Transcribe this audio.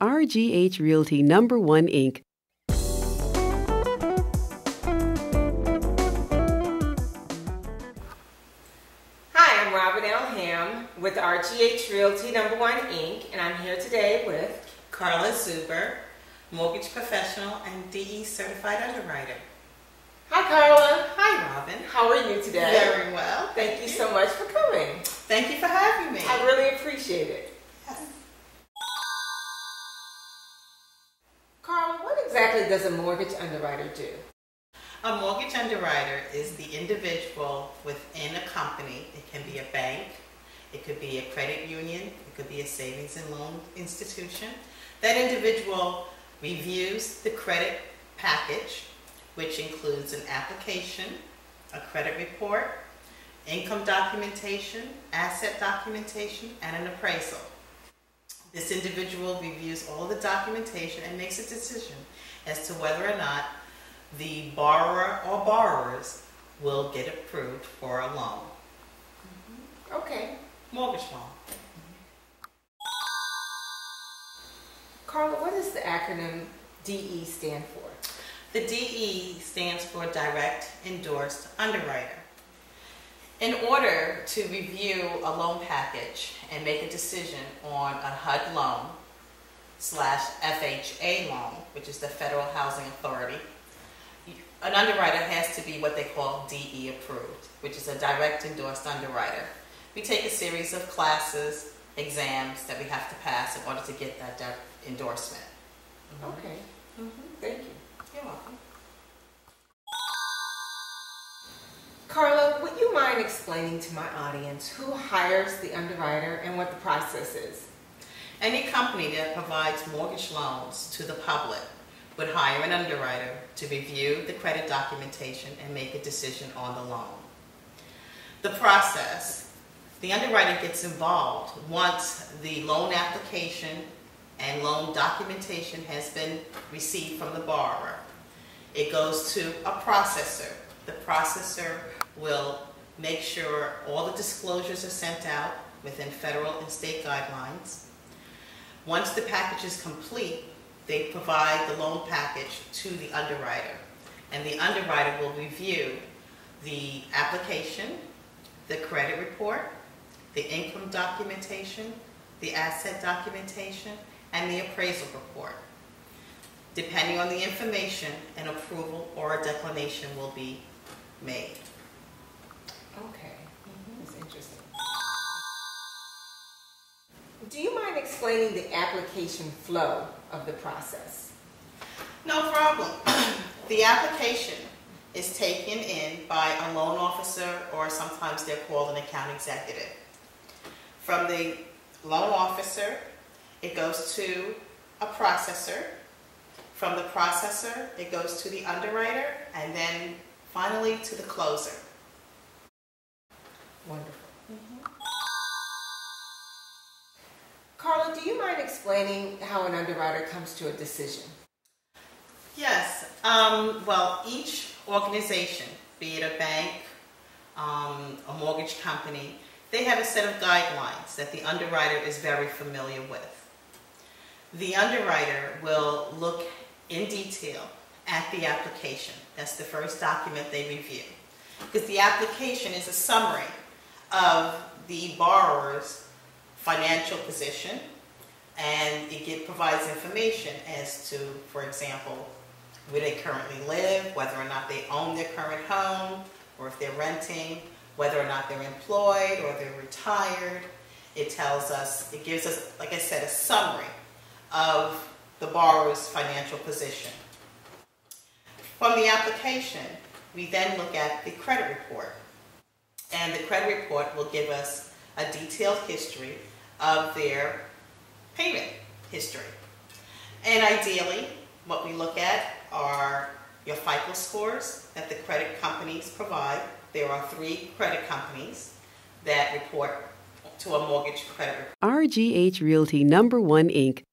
RGH Realty #1 Inc. Hi, I'm Robin L. Ham with RGH Realty #1 Inc. and I'm here today with Carla Zuber, mortgage professional and DE certified underwriter. Hi Carla. Hi Robin. How are you today? Very well. Thank you so much for coming. Thank you for having me. I really appreciate it. Yes. Carla, what exactly does a mortgage underwriter do? A mortgage underwriter is the individual within a company. It can be a bank, it could be a credit union, it could be a savings and loan institution. That individual reviews the credit package, which includes an application, a credit report, income documentation, asset documentation, and an appraisal. This individual reviews all the documentation and makes a decision as to whether or not the borrower or borrowers will get approved for a loan. Okay. Mortgage loan. Carla, what does the acronym DE stand for? The DE stands for Direct Endorsed Underwriter. In order to review a loan package and make a decision on a HUD loan / FHA loan, which is the Federal Housing Authority, an underwriter has to be what they call DE approved, which is a Direct Endorsed Underwriter. We take a series of classes, exams that we have to pass in order to get that endorsement. Okay. Thank you. You're welcome. Carla, would you mind explaining to my audience who hires the underwriter and what the process is? Any company that provides mortgage loans to the public would hire an underwriter to review the credit documentation and make a decision on the loan. The process, the underwriter gets involved once the loan application and loan documentation has been received from the borrower. It goes to a processor. The processor will make sure all the disclosures are sent out within federal and state guidelines. Once the package is complete, they provide the loan package to the underwriter, and the underwriter will review the application, the credit report, the income documentation, the asset documentation, and the appraisal report. Depending on the information, an approval or a declination will be made. Okay. That's interesting. Do you mind explaining the application flow of the process? No problem. The application is taken in by a loan officer, or sometimes they're called an account executive. From the loan officer, it goes to a processor. From the processor, it goes to the underwriter, and then finally to the closer. Wonderful. Carla, do you mind explaining how an underwriter comes to a decision? Yes. Well, each organization, be it a bank, a mortgage company, they have a set of guidelines that the underwriter is very familiar with. The underwriter will look in detail at the application. That's the first document they review. Because the application is a summary of the borrower's financial position, and it provides information as to, for example, where they currently live, whether or not they own their current home, or if they're renting, whether or not they're employed or they're retired. It tells us, it gives us, like I said, a summary of the borrower's financial position. From the application, we then look at the credit report. And the credit report will give us a detailed history of their payment history. And ideally, what we look at are your FICO scores that the credit companies provide. There are 3 credit companies that report to a mortgage credit report. RGH Realty #1 Inc.